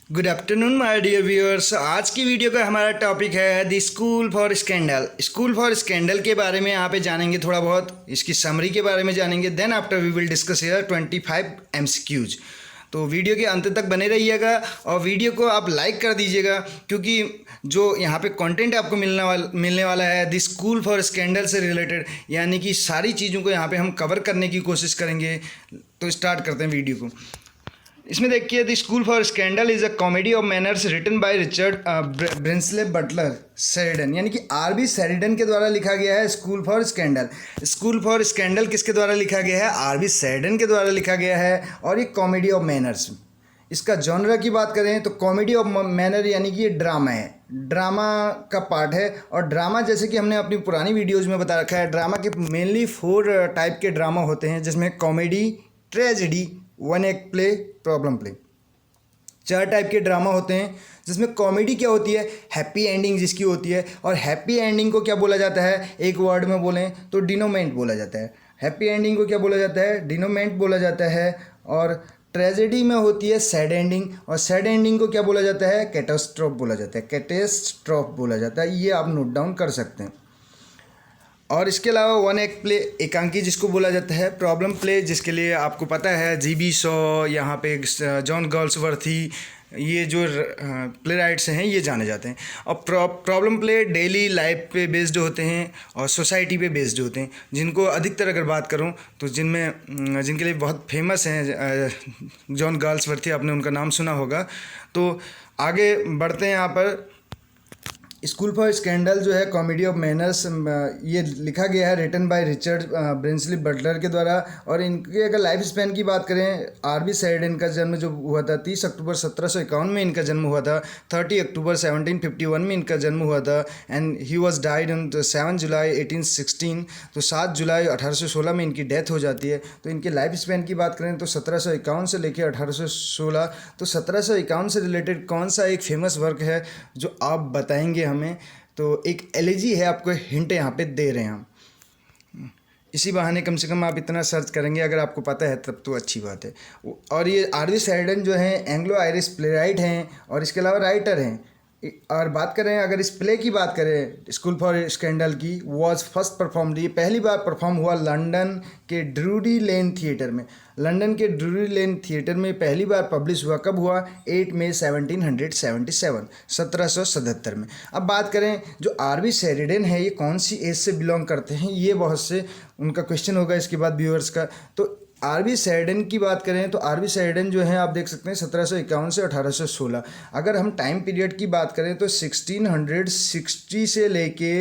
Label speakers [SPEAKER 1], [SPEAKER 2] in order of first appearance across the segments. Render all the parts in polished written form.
[SPEAKER 1] Good afternoon my dear viewers. आज की video का हमारा टॉपिक है the school for scandal. School for scandal के बारे में यहाँ पे जानेंगे, थोड़ा बहुत इसकी समरी के बारे में जानेंगे। Then after we will discuss here 25 MCQs। तो वीडियो के अंत तक बने रहिएगा और वीडियो को आप लाइक कर दीजिएगा, क्योंकि जो यहाँ पे कंटेंट आपको मिलने वाला है द स्कूल फॉर स्कैंडल से रिलेटेड, यानी कि सारी चीज़ों को यहाँ पे हम कवर करने की कोशिश करेंगे। तो स्टार्ट करते हैं वीडियो को। इसमें देखिए, the school for scandal is a comedy of manners written by Richard Brinsley Butler Sheridan, यानी कि आरबी शेरिडन के द्वारा लिखा गया है school for scandal. School for scandal किसके द्वारा लिखा गया है? आरबी शेरिडन के द्वारा लिखा गया है। और ये कॉमेडी ऑफ मैनर्स, इसका जॉनरा की बात करें तो कॉमेडी ऑफ मैनर यानी कि ये ड्रामा है, ड्रामा का पार्ट है। और ड्रामा जैसे कि हमने अपनी पुरानी वीडियोज़ में बता रखा है, ड्रामा के मेनली 4 टाइप के ड्रामा होते हैं, जिसमें comedy, tragedy, one act play, problem play. 4 type के ड्रामा होते हैं, जिसमें कॉमेडी क्या होती है? हैप्पी एंडिंग जिसकी होती है। और हैप्पी एंडिंग को क्या बोला जाता है? एक वर्ड में बोलें तो डिनोमेंट बोला जाता है। हैप्पी एंडिंग को क्या बोला जाता है? डिनोमेंट बोला जाता है। और ट्रेजेडी में होती है सैड एंडिंग, और सैड एंडिंग को क्या बोला जाता है? कैटास्ट्रोफ बोला जाता है। कैटास्ट्रोफ बोला जाता है, ये आप नोट डाउन कर सकते हैं। और इसके अलावा वन एक्ट प्ले, एकांकी जिसको बोला जाता है। प्रॉब्लम प्ले जिसके लिए आपको पता है GB शॉ, यहाँ पे जॉन गॉल्सवर्थी, ये जो प्ले राइट्स हैं ये जाने जाते हैं। और प्रॉब्लम प्ले डेली लाइफ पे बेस्ड होते हैं और सोसाइटी पे बेस्ड होते हैं, जिनको अधिकतर अगर बात करूं तो जिनके लिए बहुत फेमस हैं जॉन गॉल्सवर्थी, आपने उनका नाम सुना होगा। तो आगे बढ़ते हैं यहाँ पर। स्कूल फॉर स्कैंडल जो है कॉमेडी ऑफ मैनर्स, ये लिखा गया है रिटन बाय रिचर्ड ब्रिंसली बटलर के द्वारा। और इनके अगर लाइफ स्पैन की बात करें, आरबी शेरिडन का जन्म जो हुआ था 30 अक्टूबर 1751 में इनका जन्म हुआ था। 30 अक्टूबर 1751 में इनका जन्म हुआ था। And he was died on 7 जुलाई 1816। तो 7 जुलाई 1816 में इनकी डेथ हो जाती है। तो इनके लाइफ स्पैन की बात करें तो 1751 से लेकर 1816। तो 1751 से रिलेटेड कौन सा एक फेमस वर्क है जो आप बताएंगे हमें? तो एक एलिजी है, आपको हिंट यहाँ पे दे रहे हैं हम। इसी बहाने कम से कम आप इतना सर्च करेंगे, अगर आपको पता है तब तो अच्छी बात है। और ये आरबी शेरिडन जो है एंग्लो आयरिश प्ले राइट हैं और इसके अलावा राइटर हैं। और बात करें, अगर इस प्ले की बात करें स्कूल फॉर स्कैंडल की, वॉज फर्स्ट परफॉर्म्ड, ये पहली बार परफॉर्म हुआ लंदन के ड्रूरी लेन थिएटर में। लंदन के ड्रूरी लेन थिएटर में पहली बार पब्लिश हुआ। कब हुआ? 8 मई 1777, 1777 में। अब बात करें जो आरबी शेरिडन है, ये कौन सी एज से बिलोंग करते हैं, ये बहुत से उनका क्वेश्चन होगा इसके बाद व्यूअर्स का। तो आरबी शेरिडन की बात करें तो आरबी शेरिडन जो है आप देख सकते हैं 1751 से 1816। अगर हम टाइम पीरियड की बात करें तो 1660 से लेके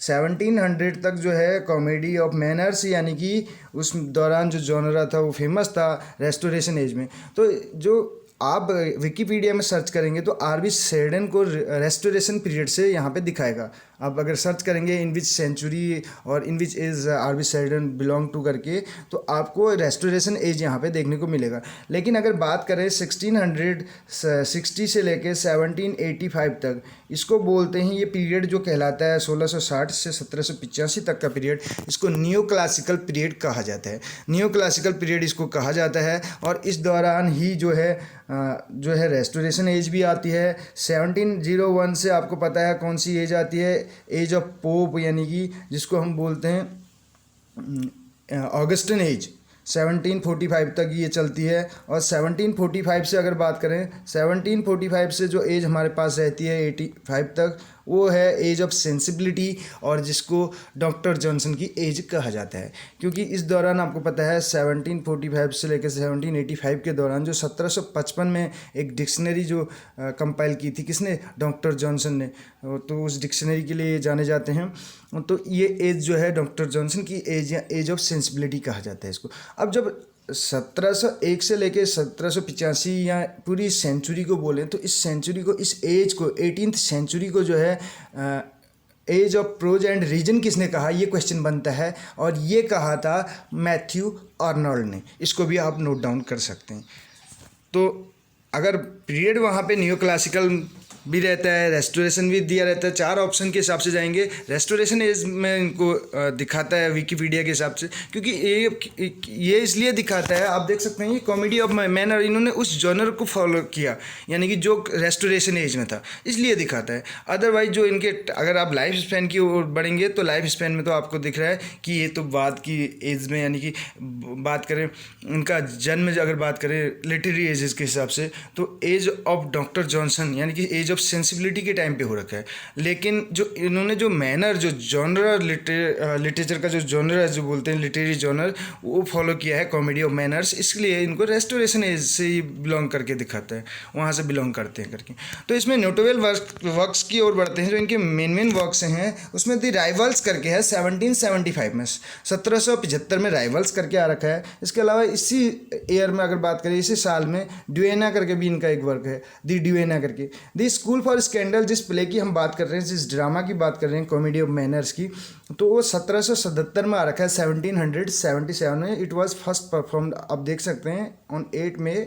[SPEAKER 1] 1700 तक जो है कॉमेडी ऑफ मैनर्स, यानी कि उस दौरान जो जॉनरा था वो फेमस था रेस्टोरेशन एज में। तो जो आप विकीपीडिया में सर्च करेंगे तो आरबी शेरिडन को रेस्टोरेशन पीरियड से यहाँ पे दिखाएगा। आप अगर सर्च करेंगे इन विच सेंचुरी और in which age RB Sheridan belong to करके, तो आपको रेस्टोरेशन एज यहाँ पे देखने को मिलेगा। लेकिन अगर बात करें 1660 से लेके 1785 तक, इसको बोलते हैं, ये पीरियड जो कहलाता है 1660 से 1785 तक का पीरियड, इसको न्यू क्लासिकल पीरियड कहा जाता है। न्यू क्लासिकल पीरियड इसको कहा जाता है। और इस दौरान ही जो है रेस्टोरेशन एज भी आती है। 1701 से आपको पता है कौन सी एज आती है? एज ऑफ पोप, यानी कि जिसको हम बोलते हैं ऑगस्टिन एज। 1745 तक ये चलती है। और 1745 से अगर बात करें, 1745 से जो एज हमारे पास रहती है 85 तक, वो है एज ऑफ सेंसिबिलिटी, और जिसको डॉक्टर जॉनसन की एज कहा जाता है। क्योंकि इस दौरान आपको पता है 1745 से लेकर 1785 के दौरान जो 1755 में एक डिक्शनरी जो कंपाइल की थी, किसने? डॉक्टर जॉनसन ने। तो उस डिक्शनरी के लिए जाने जाते हैं। तो ये एज जो है डॉक्टर जॉनसन की एज या एज ऑफ सेंसिबिलिटी कहा जाता है इसको। अब जब 1701 से लेके 1785 या पूरी सेंचुरी को बोलें तो इस सेंचुरी को, इस एज को, 18th सेंचुरी को जो है age of prose and reason किसने कहा? ये क्वेश्चन बनता है। और ये कहा था मैथ्यू आर्नोल्ड ने। इसको भी आप नोट डाउन कर सकते हैं। तो अगर पीरियड वहाँ पे न्यू क्लासिकल भी रहता है, रेस्टोरेशन भी दिया रहता है। 4 ऑप्शन के हिसाब से जाएंगे। रेस्टोरेशन एज में इनको दिखाता है विकिपीडिया के हिसाब से, क्योंकि ये इसलिए दिखाता है, आप देख सकते हैं ये कॉमेडी ऑफ मैनर, इन्होंने उस जॉनर को फॉलो किया, यानी कि जो रेस्टोरेशन एज में था, इसलिए दिखाता है। अदरवाइज जो इनके, अगर आप लाइफ स्पैन की ओर बढ़ेंगे तो लाइफ स्पैन में तो आपको दिख रहा है कि ये तो बाद की एज में, यानी कि बात करें इनका जन्म, अगर बात करें लिटरेरी एजेस के हिसाब से, तो एज ऑफ डॉक्टर जॉनसन यानी कि एज ऑफ सेंसिबिलिटी के टाइम पे हो रखा है। लेकिन जो इन्होंने जो मैनर, जो जॉनर, लिटरेचर का जो जॉनर है, जो बोलते हैं लिटरेरी जॉनर, वो फॉलो किया है कॉमेडी ऑफ मैनर्स, इसलिए इनको रेस्टोरेशन एज से ही बिलोंग करके दिखाता है, वहाँ से बिलोंग करते हैं करके। तो इसमें नोटेबल वर्क्स की ओर बढ़ते हैं। जो इनके मेन वर्क्स हैं उसमें दी राइवल्स करके है 1775 में, 1775 में राइवल्स करके आ रखा है। इसके अलावा इसी ईयर में अगर बात करें, इसी साल में ड्यूएना करके भी इनका एक वर्क है, दी ड्यूएना करके। दी स्कूल फॉर स्कैंडल, जिस प्ले की हम बात कर रहे हैं, जिस ड्रामा की बात कर रहे हैं, कॉमेडी ऑफ मैनर्स की, तो वो 1777 में आ रखा है, 1777 में। इट वॉज फर्स्ट परफॉर्म्ड, आप देख सकते हैं, ऑन 8 मई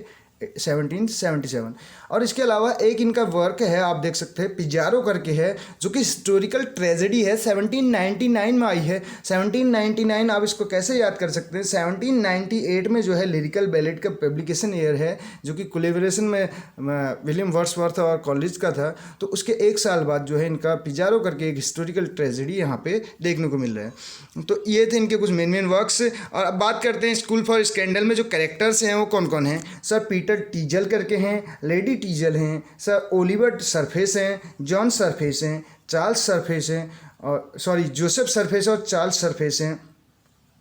[SPEAKER 1] 1777। और इसके अलावा एक इनका वर्क है, आप देख सकते हैं, पिजारो करके है, जो कि हिस्टोरिकल ट्रेजेडी है, 1799 में आई है। 1799 आप इसको कैसे याद कर सकते हैं, 1798 में जो है लिरिकल बैलेट का पब्लिकेशन ईयर है, जो कि कोलेबोरेशन में विलियम वर्ड्सवर्थ और कॉलेज का था। तो उसके एक साल बाद जो है इनका पिजारो करके एक हिस्टोरिकल ट्रेजेडी यहाँ पे देखने को मिल रहा है। तो ये थे इनके कुछ मेन वर्क्स। और अब बात करते हैं स्कूल फॉर स्कैंडल में जो कैरेक्टर्स हैं वो कौन कौन हैं। सर पीटर टीजल करके हैं, लेडी टीजल हैं, सर ओलिवर सरफेस हैं, जॉन सरफेस हैं, चार्ल्स सरफेस हैं, और जोसेफ सरफेस और चार्ल्स सरफेस हैं,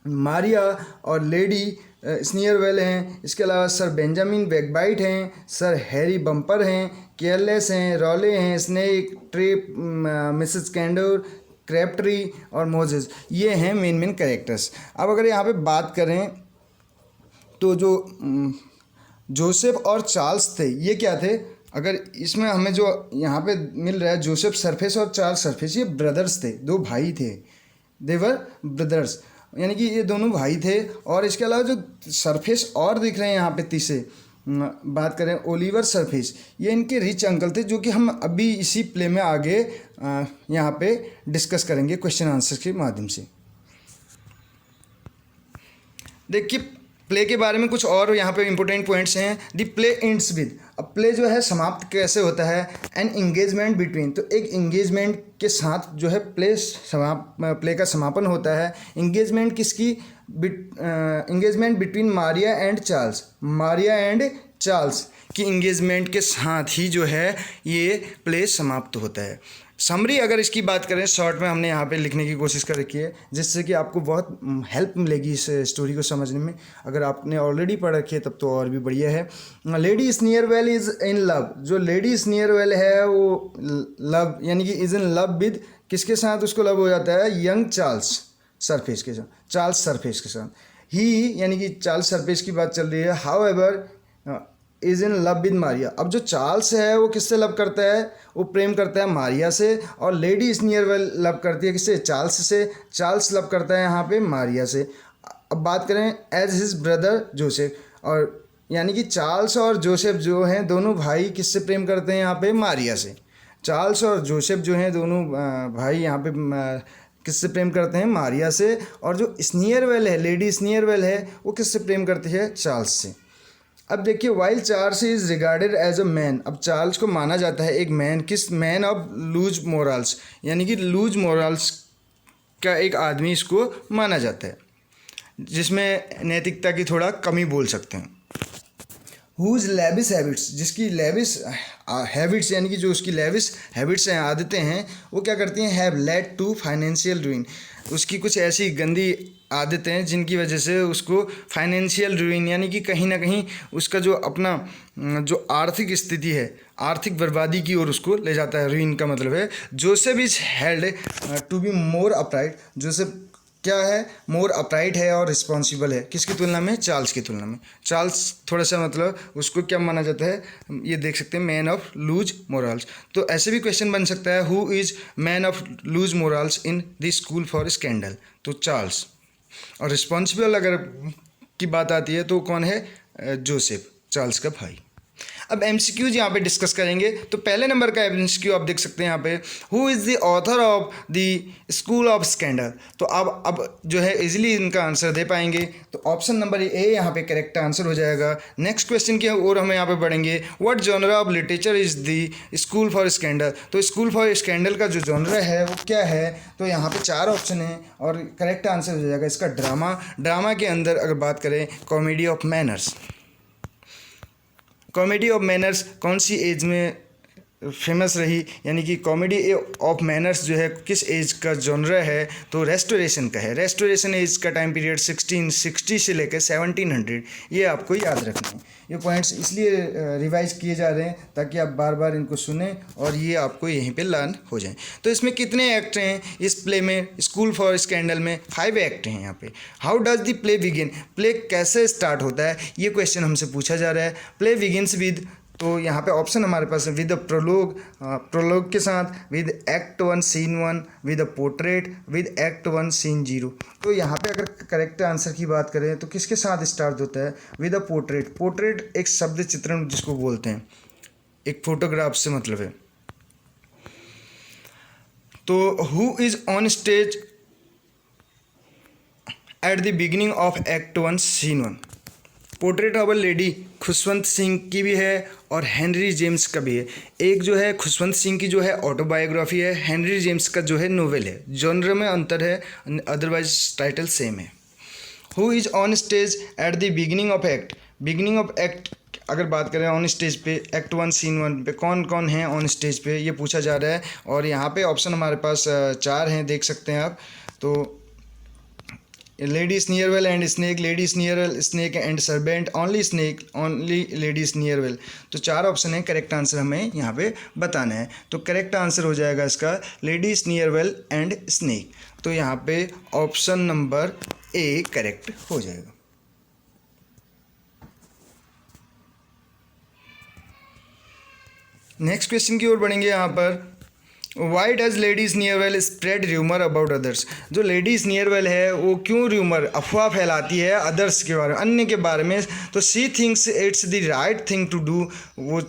[SPEAKER 1] मारिया और लेडी स्नीयरवेल हैं। इसके अलावा सर बेंजामिन बैकबाइट हैं, सर हैरी बम्पर हैं, केयरलेस हैं, रॉले हैं, स्नेक, ट्रिप, मिसेस कैंडोर, क्रैपट्री और मोजेस। ये हैं मेन कैरेक्टर्स। अब अगर यहाँ पे बात करें तो जो जोसेफ और चार्ल्स थे, ये क्या थे, अगर इसमें हमें जो यहाँ पे मिल रहा है जोसेफ सरफेस और चार्ल्स सरफेस, ये ब्रदर्स थे, 2 भाई थे, देवर ब्रदर्स, यानी कि ये दोनों भाई थे। और इसके अलावा जो सरफेस और दिख रहे हैं यहाँ पे तीसरे, बात करें ओलिवर सरफेस, ये इनके रिच अंकल थे, जो कि हम अभी इसी प्ले में आगे यहाँ पे डिस्कस करेंगे क्वेश्चन आंसर के माध्यम से। देखिए प्ले के बारे में कुछ और यहाँ पे इंपॉर्टेंट पॉइंट्स हैं। द प्ले एंड्स विद, अब प्ले जो है समाप्त कैसे होता है, एन इंगेजमेंट बिटवीन, तो एक इंगेजमेंट के साथ जो है प्ले का समापन होता है। इंगेजमेंट किसकी, engagement between Maria and Charles, Maria and Charles की इंगेजमेंट के साथ ही जो है ये प्ले समाप्त होता है। समरी अगर इसकी बात करें शॉर्ट में, हमने यहाँ पे लिखने की कोशिश कर रखी है, जिससे कि आपको बहुत हेल्प मिलेगी इस स्टोरी को समझने में। अगर आपने ऑलरेडी पढ़ रखी है तब तो और भी बढ़िया है। लेडी स्नीयरवेल इज़ इन लव, जो लेडी स्नीयरवेल है वो लव यानी कि इज़ इन लव विद, किसके साथ उसको लव हो जाता है, यंग चार्ल्स सरफेस के साथ, चार्ल्स सरफेस के साथ। ही यानी कि चार्ल्स सरफेस की बात चल रही है। How ever is in love with Maria, अब जो चार्ल्स है वो किससे लव करता है, वो प्रेम करता है मारिया से, और लेडी स्नीयरवेल लव करती है किससे, चार्ल्स से। चार्ल्स लव करता है यहाँ पे मारिया से। अब बात करें एज हिज ब्रदर जोसेफ, और यानी कि चार्ल्स और जोसेफ जो हैं दोनों भाई किससे प्रेम करते हैं यहाँ पे, मारिया से। चार्ल्स और जोसेफ जो हैं दोनों भाई यहाँ पे किससे प्रेम करते हैं, मारिया से। और जो स्नीयरवेल है, लेडी स्नीयरवेल है, वो किससे प्रेम करती है, चार्ल्स से। अब देखिए while Charles is regarded as a man, अब चार्ल्स को माना जाता है एक मैन, किस, मैन ऑफ लूज मोरल्स, यानी कि लूज मोरल्स का एक आदमी इसको माना जाता है, जिसमें नैतिकता की थोड़ा कमी बोल सकते हैं। हुज लेविस हैबिट्स, जिसकी लेविस हैबिट्स यानी कि जो उसकी लेविस हैबिट्स हैं, आदतें हैं, वो क्या करती हैं, have led to financial ruin, उसकी कुछ ऐसी गंदी आदतें हैं जिनकी वजह से उसको फाइनेंशियल रूइन यानी कि कहीं ना कहीं उसका जो अपना जो आर्थिक स्थिति है, आर्थिक बर्बादी की ओर उसको ले जाता है। रूइन का मतलब है Joseph is held to be more upright, Joseph क्या है, मोर अपराइट है और रिस्पॉन्सिबल है, किसकी तुलना में, चार्ल्स की तुलना में। चार्ल्स थोड़ा सा मतलब उसको क्या माना जाता है, ये देख सकते हैं, मैन ऑफ लूज मोरल्स। तो ऐसे भी क्वेश्चन बन सकता है, who is man of loose morals in the school for scandal, तो चार्ल्स। और रिस्पॉन्सिबल अगर की बात आती है तो कौन है, जोसेफ, चार्ल्स का भाई। अब एमसीक्यूज यहाँ पे डिस्कस करेंगे। तो पहले नंबर का एमसीक्यू आप देख सकते हैं यहाँ पे, who is the author of the school of scandal. तो अब जो है इजीली इनका आंसर दे पाएंगे। तो ऑप्शन नंबर ए यहाँ पे करेक्ट आंसर हो जाएगा। नेक्स्ट क्वेश्चन की ओर हम यहाँ पे बढ़ेंगे, what genre of literature is the school for scandal. तो स्कूल फॉर स्कैंडल का जो जॉनरा है वो क्या है, तो यहाँ पे 4 ऑप्शन है और करेक्ट आंसर हो जाएगा इसका ड्रामा के अंदर अगर बात करें, comedy of manners. Comedy of manners कौन सी एज में फेमस रही, यानी कि कॉमेडी ऑफ मैनर्स जो है किस एज का जॉनरा है, तो रेस्टोरेशन का है। रेस्टोरेशन एज का टाइम पीरियड 1660 से लेकर 1700, ये आपको याद रखना है। ये पॉइंट्स इसलिए रिवाइज किए जा रहे हैं ताकि आप बार बार इनको सुने और ये आपको यहीं पे लर्न हो जाए। तो इसमें कितने एक्ट हैं इस प्ले में, स्कूल फॉर स्कैंडल में 5 एक्ट हैं यहाँ पे। How does the play begin, play कैसे स्टार्ट होता है, ये क्वेश्चन हमसे पूछा जा रहा है। प्ले बिगिनस विद, तो यहाँ पे ऑप्शन हमारे पास है विद अ प्रोलोग के साथ, with act 1 scene 1, with a portrait, with act 1 scene 0। तो यहाँ पे अगर करेक्ट आंसर की बात करें तो किसके साथ स्टार्ट होता है, विद अ पोर्ट्रेट। पोर्ट्रेट एक शब्द चित्रण जिसको बोलते हैं, एक फोटोग्राफ से मतलब है। तो who is on stage at the beginning of act 1 scene 1। Portrait of a lady Khushwant Singh की भी है और हेनरी जेम्स का भी है। एक जो है खुशवंत सिंह की जो है ऑटोबायोग्राफी है, हेनरी जेम्स का जो है नोवेल है। जॉनर में अंतर है, अदरवाइज टाइटल सेम है। Who is on stage at the beginning of act. Beginning of act अगर बात करें ऑन स्टेज पे, एक्ट 1 सीन 1 पे कौन कौन है ऑन स्टेज पे, ये पूछा जा रहा है। और यहाँ पे ऑप्शन हमारे पास 4 हैं, देख सकते हैं आप। तो Lady Sneerwell and Snake, Lady Sneerwell, Snake and servant, only Snake, only Lady Sneerwell. तो 4 ऑप्शन है, करेक्ट आंसर हमें यहाँ पे बताना है। तो करेक्ट आंसर हो जाएगा इसका लेडी स्नीयरवेल एंड स्नेक। तो यहाँ पे ऑप्शन नंबर ए करेक्ट हो जाएगा। नेक्स्ट क्वेश्चन की ओर बढ़ेंगे यहाँ पर, why does Lady Sneerwell spread rumour about others. जो लेडीज़ नियरवेल है वो क्यों र्यूमर, अफवाह फैलाती है अदर्स के बारे में, अन्य के बारे में। तो she thinks it's the right thing to do, वो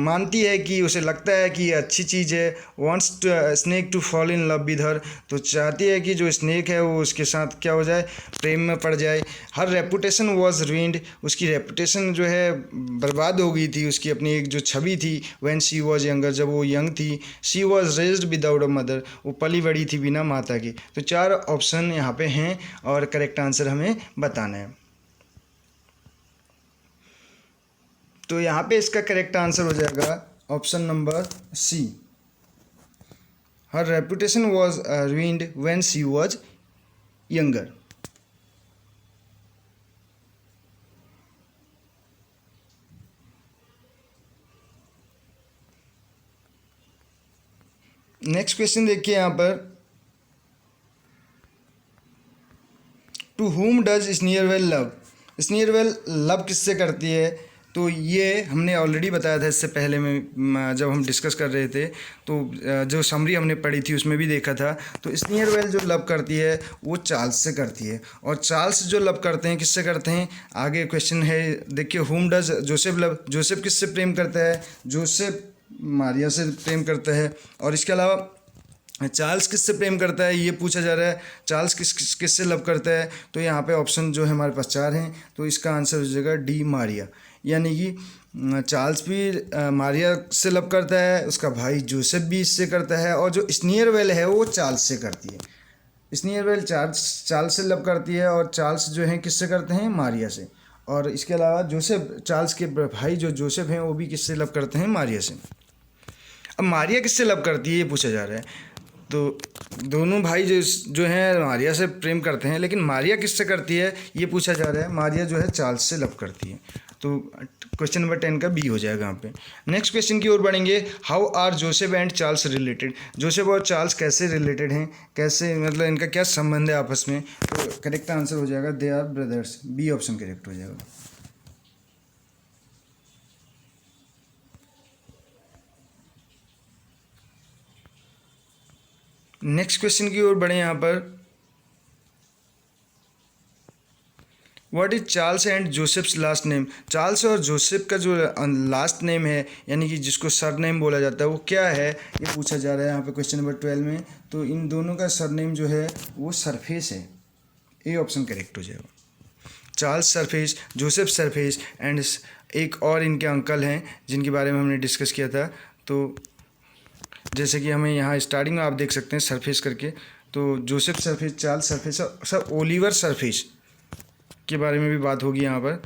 [SPEAKER 1] मानती है कि उसे लगता है कि ये अच्छी चीज़ है। Wants Snake to fall in love with her, तो चाहती है कि जो स्नेक है वो उसके साथ क्या हो जाए, प्रेम में पड़ जाए। हर रेपुटेशन वॉज रुइंड, उसकी रेपुटेशन जो है बर्बाद हो गई थी, उसकी अपनी एक जो छवि थी। व्हेन शी वॉज यंगर, जब वो यंग थी। She was raised without a mother, वो पली बड़ी थी बिना माता की। तो 4 ऑप्शन यहाँ पे हैं और करेक्ट आंसर हमें बताना है। तो यहाँ पे इसका करेक्ट आंसर हो जाएगा option number C, her reputation was ruined when she was younger. Next question देखिए यहाँ पर, to whom does Sneerwell love. Sneerwell love किससे करती है, तो ये हमने ऑलरेडी बताया था इससे पहले में जब हम डिस्कस कर रहे थे। तो जो समरी हमने पढ़ी थी उसमें भी देखा था। तो स्नीयरवेल जो लव करती है वो चार्ल्स से करती है, और चार्ल्स जो लव करते हैं किससे करते हैं, आगे क्वेश्चन है देखिए, हुम डज जोसेफ लव। जोसेफ किससे प्रेम करता है, जोसेफ मारिया से प्रेम करता है। और इसके अलावा चार्ल्स किससे प्रेम करता है, ये पूछा जा रहा है। चार्ल्स किससे लव करता है, तो यहाँ पे ऑप्शन जो है हमारे पास 4 हैं। तो इसका आंसर हो जाएगा डी, मारिया। यानी कि चार्ल्स भी मारिया से लव करता है, उसका भाई जोसेफ भी इससे करता है, और जो स्नीयरवेल है वो चार्ल्स से करती है। स्नीयरवेल चार्ल्स से लव करती है, और चार्ल्स जो है किससे करते हैं, मारिया से। और इसके अलावा जोसेफ, चार्ल्स के भाई जो जोसेफ हैं वो भी किससे लव करते हैं, मारिया से। अब मारिया किससे लव करती है ये पूछा जा रहा है। तो दोनों भाई जो हैं मारिया से प्रेम करते हैं, लेकिन मारिया किससे करती है ये पूछा जा रहा है। मारिया जो है चार्ल्स से लव करती है। तो क्वेश्चन नंबर 10 का बी हो जाएगा यहाँ पे। नेक्स्ट क्वेश्चन की ओर बढ़ेंगे, how are Joseph and Charles related. Joseph और चार्ल्स कैसे रिलेटेड हैं, कैसे मतलब इनका क्या संबंध है आपस में। तो करेक्ट आंसर हो जाएगा they are brothers, B option correct हो जाएगा। नेक्स्ट क्वेश्चन की ओर बढ़े यहाँ पर, what is Charles and Joseph's last name? Charles और जोसेफ का जो लास्ट नेम है, यानी कि जिसको सर नेम बोला जाता है, वो क्या है, ये पूछा जा रहा है यहाँ पे क्वेश्चन नंबर 12 में। तो इन दोनों का सर नेम जो है वो सरफेस है। ए ऑप्शन करेक्ट हो जाएगा। Charles surface, Joseph surface and एक और इनके अंकल हैं जिनके बारे में हमने डिस्कस किया था। तो जैसे कि हमें यहाँ स्टार्टिंग में आप देख सकते हैं सरफेस करके, तो Joseph surface, Charles surface, sir Oliver surface के बारे में भी बात होगी यहाँ पर।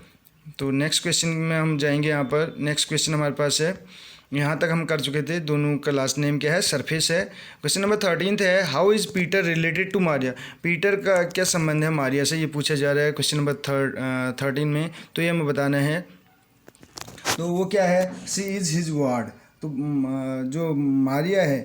[SPEAKER 1] तो नेक्स्ट क्वेश्चन में हम जाएंगे। यहाँ पर नेक्स्ट क्वेश्चन हमारे पास है, यहाँ तक हम कर चुके थे, दोनों का लास्ट नेम क्या है, सरफेस है। क्वेश्चन नंबर 13 है, how is Peter related to Maria? Peter का क्या संबंध है मारिया से, ये पूछा जा रहा है क्वेश्चन नंबर 13 में। तो ये हमें बताना है। तो वो क्या है, सी इज़ हिज वार्ड। तो जो मारिया है,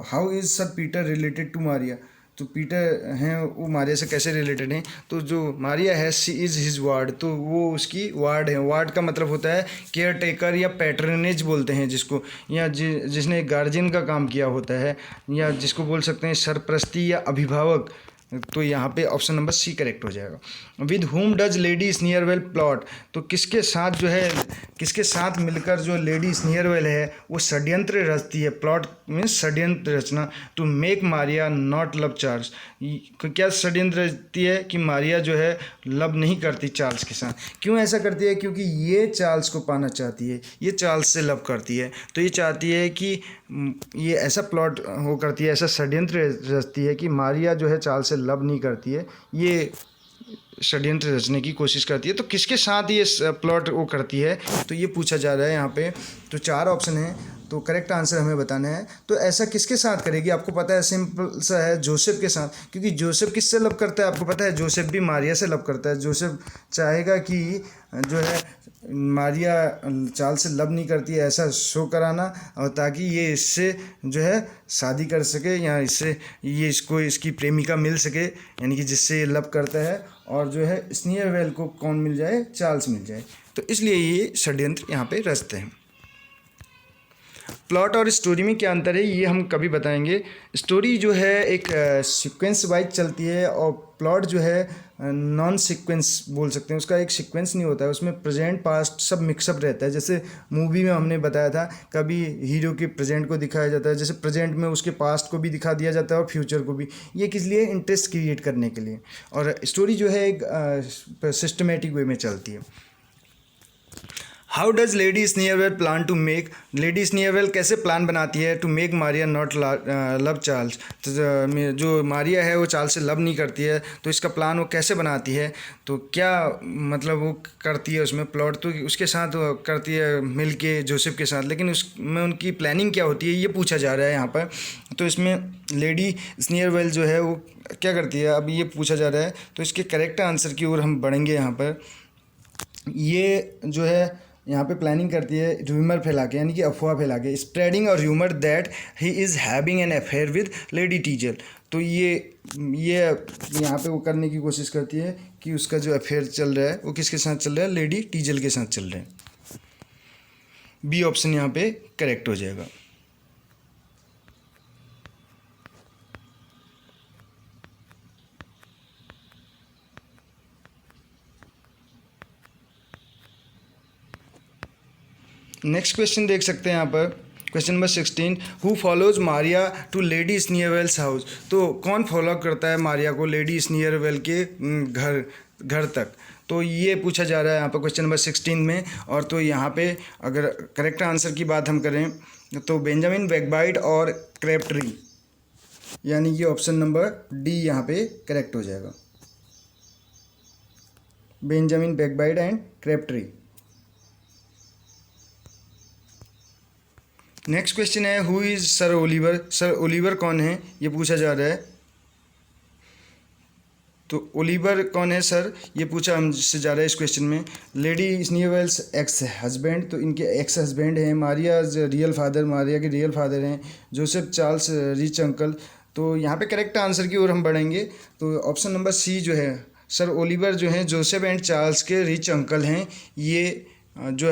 [SPEAKER 1] how is sir Peter related to Maria? तो पीटर हैं वो मारिया से कैसे रिलेटेड हैं? तो जो मारिया है, सी इज़ हिज वार्ड, तो वो उसकी वार्ड है। वार्ड का मतलब होता है केयर टेकर या पैटर्नेज बोलते हैं जिसको, या जिसने गार्जियन का काम किया होता है, या जिसको बोल सकते हैं सरपरस्ती या अभिभावक। तो यहाँ पे ऑप्शन नंबर सी करेक्ट हो जाएगा। With whom does Lady स्नीयरवेल plot? तो किसके साथ जो है, किसके साथ मिलकर जो लेडी स्नीयरवेल है वो षड्यंत्र रचती है? प्लॉट मीन्स षड्यंत्र रचना। To make Maria not love Charles, क्या षड्यंत्र रचती है कि मारिया जो है लव नहीं करती चार्ल्स के साथ। क्यों ऐसा करती है? क्योंकि ये चार्ल्स को पाना चाहती है, ये चार्ल्स से लव करती है। तो ये चाहती है कि ये ऐसा प्लॉट वो करती है, ऐसा षड्यंत्र रचती है कि मारिया जो है चार्ल्स से लव नहीं करती है, ये षड्यंत्र रचने की कोशिश करती है। तो किसके साथ ये प्लॉट वो करती है, तो ये पूछा जा रहा है यहाँ पे। तो 4 ऑप्शन है, तो करेक्ट आंसर हमें बताना है। तो ऐसा किसके साथ करेगी? आपको पता है, सिंपल सा है, जोसेफ के साथ। क्योंकि जोसेफ किससे लव करता है? आपको पता है जोसेफ भी मारिया से लव करता है। जोसेफ चाहेगा कि जो है मारिया चार्ल्स से लव नहीं करती है ऐसा शो कराना, और ताकि ये इससे जो है शादी कर सके, या इससे ये इसको इसकी प्रेमिका मिल सके, यानी कि जिससे ये लव करता है, और जो है स्नीयरवेल को कौन मिल जाए? चार्ल्स मिल जाए। तो इसलिए ये षड्यंत्र यहाँ पे रचते हैं। प्लॉट और स्टोरी में क्या अंतर है, ये हम कभी बताएंगे। स्टोरी जो है एक सीक्वेंस वाइज चलती है, और प्लॉट जो है नॉन सीक्वेंस बोल सकते हैं। उसका एक सीक्वेंस नहीं होता है, उसमें प्रेजेंट पास्ट सब मिक्सअप रहता है। जैसे मूवी में हमने बताया था, कभी हीरो के प्रेजेंट को दिखाया जाता है, जैसे प्रेजेंट में उसके पास्ट को भी दिखा दिया जाता है और फ्यूचर को भी। ये किस लिए? इंटरेस्ट क्रिएट करने के लिए। और स्टोरी जो है एक सिस्टमेटिक वे में चलती है। How does Lady Sneerwell plan to make? Lady Sneerwell कैसे प्लान बनाती है to make Maria not love Charles? तो जो मारिया है वो चार्ल्स से लव नहीं करती है, तो इसका प्लान वो कैसे बनाती है? तो क्या मतलब वो करती है उसमें प्लॉट, तो उसके साथ करती है मिल के जोसेफ के साथ, लेकिन उसमें उनकी प्लानिंग क्या होती है, ये पूछा जा रहा है यहाँ पर। तो इसमें लेडी स्नीयरवेल जो है वो क्या करती है, अब ये पूछा जा रहा है। तो इसके करेक्ट आंसर की ओर हम बढ़ेंगे। यहाँ पर ये जो है यहाँ पे प्लानिंग करती है र्यूमर फैला के, यानी कि अफवाह फैला के, स्प्रेडिंग और rumour that he is having an affair with Lady Teazle. तो ये यहाँ पे वो करने की कोशिश करती है कि उसका जो अफेयर चल रहा है वो किसके साथ चल रहा है? लेडी टीजल के साथ चल रहा है। बी ऑप्शन यहाँ पे करेक्ट हो जाएगा। नेक्स्ट क्वेश्चन देख सकते हैं यहाँ पर, question number 16, who follows Maria to Lady Sneerwell's house? तो कौन फॉलो करता है मारिया को लेडी स्नीयरवेल के घर तक? तो ये पूछा जा रहा है यहाँ पर क्वेश्चन नंबर 16 में। और तो यहाँ पे अगर करेक्ट आंसर की बात हम करें तो बेंजामिन बैकबाइट और क्रैबट्री, यानी कि ऑप्शन नंबर डी यहाँ पे करेक्ट हो जाएगा। Benjamin Backbite and Crabtree. Next question है, who is Sir Oliver? Sir Oliver कौन है, ये पूछा जा रहा है। तो ओलिवर कौन है सर, ये पूछा हमसे जा रहा है इस क्वेश्चन में। लेडी स्नीयरवेल्स एक्स हस्बैंड, तो इनके एक्स हस्बैंड हैं। मारिया रियल फादर, मारिया के रियल फादर हैं। Joseph Charles rich uncle. तो यहाँ पे करेक्ट आंसर की ओर हम बढ़ेंगे। तो ऑप्शन नंबर सी जो है, सर ओलिवर जो हैं जोसेफ एंड चार्ल्स के रिच अंकल हैं। ये जो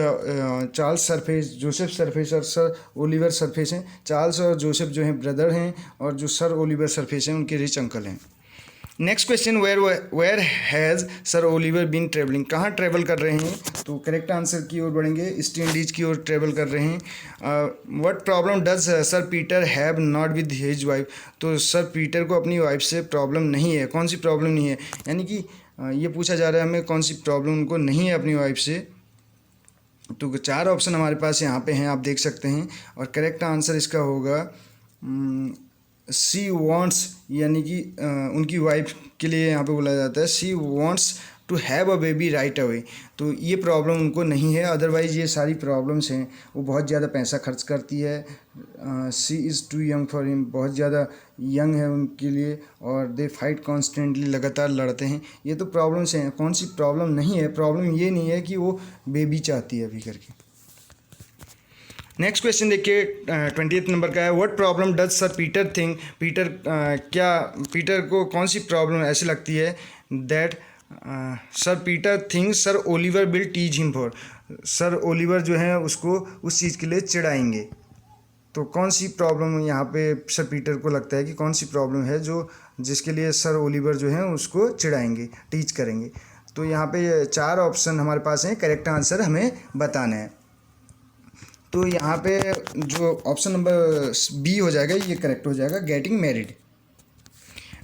[SPEAKER 1] चार्ल्स सरफेस, जोसेफ सरफेस और सर ओलिवर सरफेस हैं। चार्ल्स और जोसेफ जो हैं ब्रदर हैं, और जो सर ओलिवर सरफेस हैं उनके रिच अंकल हैं। Next question, where has sir Oliver been travelling, कहाँ ट्रेवल कर रहे हैं? तो करेक्ट आंसर की ओर बढ़ेंगे, ईस्ट इंडीज की ओर ट्रेवल कर रहे हैं। What problem does Sir Peter have not with his wife, तो सर पीटर को अपनी वाइफ से प्रॉब्लम नहीं है, कौन सी प्रॉब्लम नहीं है, यानी कि ये पूछा जा रहा है हमें कौन सी प्रॉब्लम उनको नहीं है अपनी वाइफ से। तो 4 ऑप्शन हमारे पास यहाँ पे हैं, आप देख सकते हैं, और करेक्ट आंसर इसका होगा सी वॉन्ट्स, यानी कि उनकी वाइफ के लिए यहाँ पे बोला जाता है she wants to have a baby right away, तो ये प्रॉब्लम उनको नहीं है। अदरवाइज़ ये सारी प्रॉब्लम्स हैं, वो बहुत ज़्यादा पैसा खर्च करती है, she is too young for him, बहुत ज़्यादा यंग है उनके लिए, और दे फाइट कॉन्स्टेंटली, लगातार लड़ते हैं, ये तो प्रॉब्लम्स हैं। कौन सी प्रॉब्लम नहीं है? प्रॉब्लम ये नहीं है कि वो बेबी चाहती है अभी करके। नेक्स्ट क्वेश्चन देखिए 20th नंबर का है, what problem does Sir Peter think, Peter क्या पीटर को कौन सी प्रॉब्लम ऐसी लगती है that sir Peter think sir Oliver will teach him for, sir Oliver जो है उसको उस चीज़ के लिए चिढ़ाएंगे। तो कौन सी प्रॉब्लम यहाँ पे सर पीटर को लगता है कि कौन सी प्रॉब्लम है जो जिसके लिए सर ओलिवर जो है उसको चिढ़ाएंगे, टीच करेंगे? तो यहाँ पे 4 ऑप्शन हमारे पास हैं, करेक्ट आंसर हमें बताना है। तो यहाँ पे जो ऑप्शन नंबर बी हो जाएगा ये करेक्ट हो जाएगा, गेटिंग मैरिड।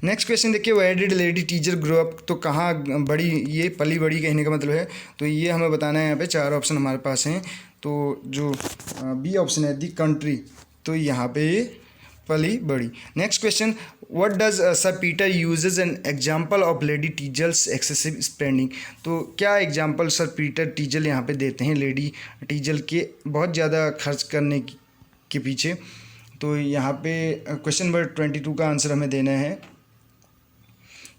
[SPEAKER 1] नेक्स्ट क्वेश्चन देखिए, where did lady teacher grow up, तो कहाँ बड़ी, ये पली बड़ी कहने का मतलब है, तो ये हमें बताना है। यहाँ पे 4 ऑप्शन हमारे पास हैं, तो जो बी ऑप्शन है दी कंट्री, तो यहाँ पे ये पली बड़ी। Next question, what does Sir Peter uses an example of Lady Teazle's excessive spending, तो क्या एग्जाम्पल सर पीटर टीजल यहाँ पे देते हैं लेडी टीजल के बहुत ज़्यादा खर्च करने के पीछे? तो यहाँ पे क्वेश्चन नंबर 22 का आंसर हमें देना है।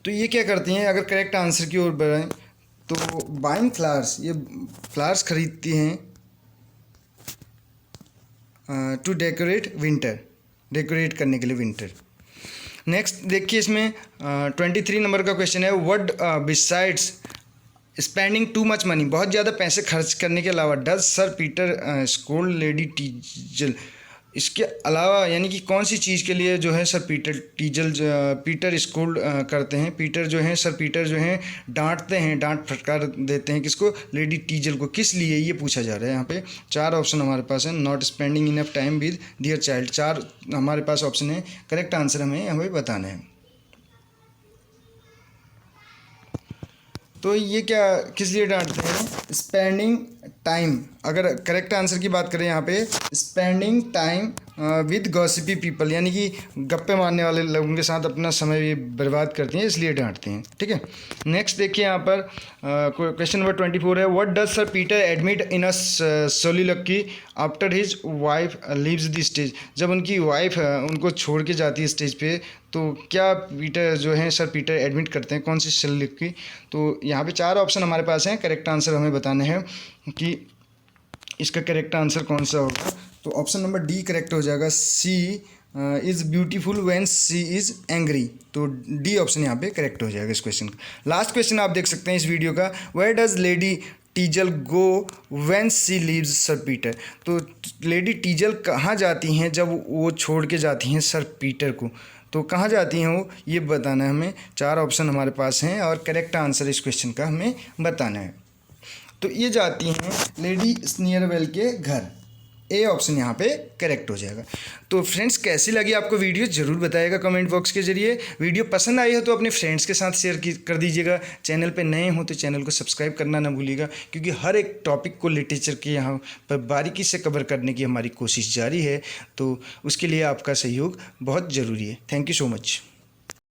[SPEAKER 1] तो ये क्या करती हैं, अगर करेक्ट आंसर की ओर बढ़ें तो बाइंग फ्लावर्स, ये फ्लावर्स खरीदती हैं टू डेकोरेट विंटर, डेकोरेट करने के लिए विंटर। नेक्स्ट देखिए इसमें 23 नंबर का क्वेश्चन है, what besides spending too much money, बहुत ज़्यादा पैसे खर्च करने के अलावा does Sir Peter school Lady Teazle, इसके अलावा यानी कि कौन सी चीज़ के लिए जो है सर पीटर स्कूल करते हैं, पीटर जो हैं सर पीटर जो हैं डांटते हैं, डांट फटकार देते हैं किसको, लेडी टीजल को, किस लिए, ये पूछा जा रहा है। यहाँ पे 4 ऑप्शन हमारे पास हैं, not spending enough time with their child, 4 हमारे पास ऑप्शन है, करेक्ट आंसर हमें बताना है। तो ये क्या किस लिए डांटते हैं, स्पेंडिंग टाइम, अगर करेक्ट आंसर की बात करें यहाँ पे स्पेंडिंग टाइम विद गॉसिपी पीपल, यानी कि गप्पे मारने वाले लोगों के साथ अपना समय ये बर्बाद करती हैं, इसलिए डांटते हैं, ठीक है। नेक्स्ट देखिए यहाँ पर क्वेश्चन नंबर 24 है, what does Sir Peter admit in a soliloquy after his wife leaves the stage, जब उनकी वाइफ उनको छोड़ के जाती है स्टेज पे, तो क्या पीटर जो है सर पीटर एडमिट करते हैं कौन सी सोलिलोक्वी? तो यहाँ पे 4 ऑप्शन हमारे पास हैं, करेक्ट आंसर हमें बताना है कि इसका करेक्ट आंसर कौन सा होगा। तो ऑप्शन नंबर डी करेक्ट हो जाएगा, she is beautiful when she is angry, तो डी ऑप्शन यहाँ पे करेक्ट हो जाएगा इस क्वेश्चन का। लास्ट क्वेश्चन आप देख सकते हैं इस वीडियो का, where does Lady Teazle go when she leaves Sir Peter, तो लेडी टीजल कहाँ जाती हैं जब वो छोड़ के जाती हैं सर पीटर को, तो कहाँ जाती हैं वो, ये बताना है हमें। 4 ऑप्शन हमारे पास हैं और करेक्ट आंसर इस क्वेश्चन का हमें बताना है। तो ये जाती हैं लेडी स्नीयरवेल के घर, ए ऑप्शन यहाँ पे करेक्ट हो जाएगा। तो फ्रेंड्स कैसी लगी आपको वीडियो ज़रूर बताइएगा कमेंट बॉक्स के जरिए। वीडियो पसंद आई हो तो अपने फ्रेंड्स के साथ शेयर कर दीजिएगा। चैनल पे नए हो तो चैनल को सब्सक्राइब करना ना भूलिएगा, क्योंकि हर एक टॉपिक को लिटरेचर के यहाँ पर बारीकी से कवर करने की हमारी कोशिश जारी है, तो उसके लिए आपका सहयोग बहुत ज़रूरी है। Thank you so much.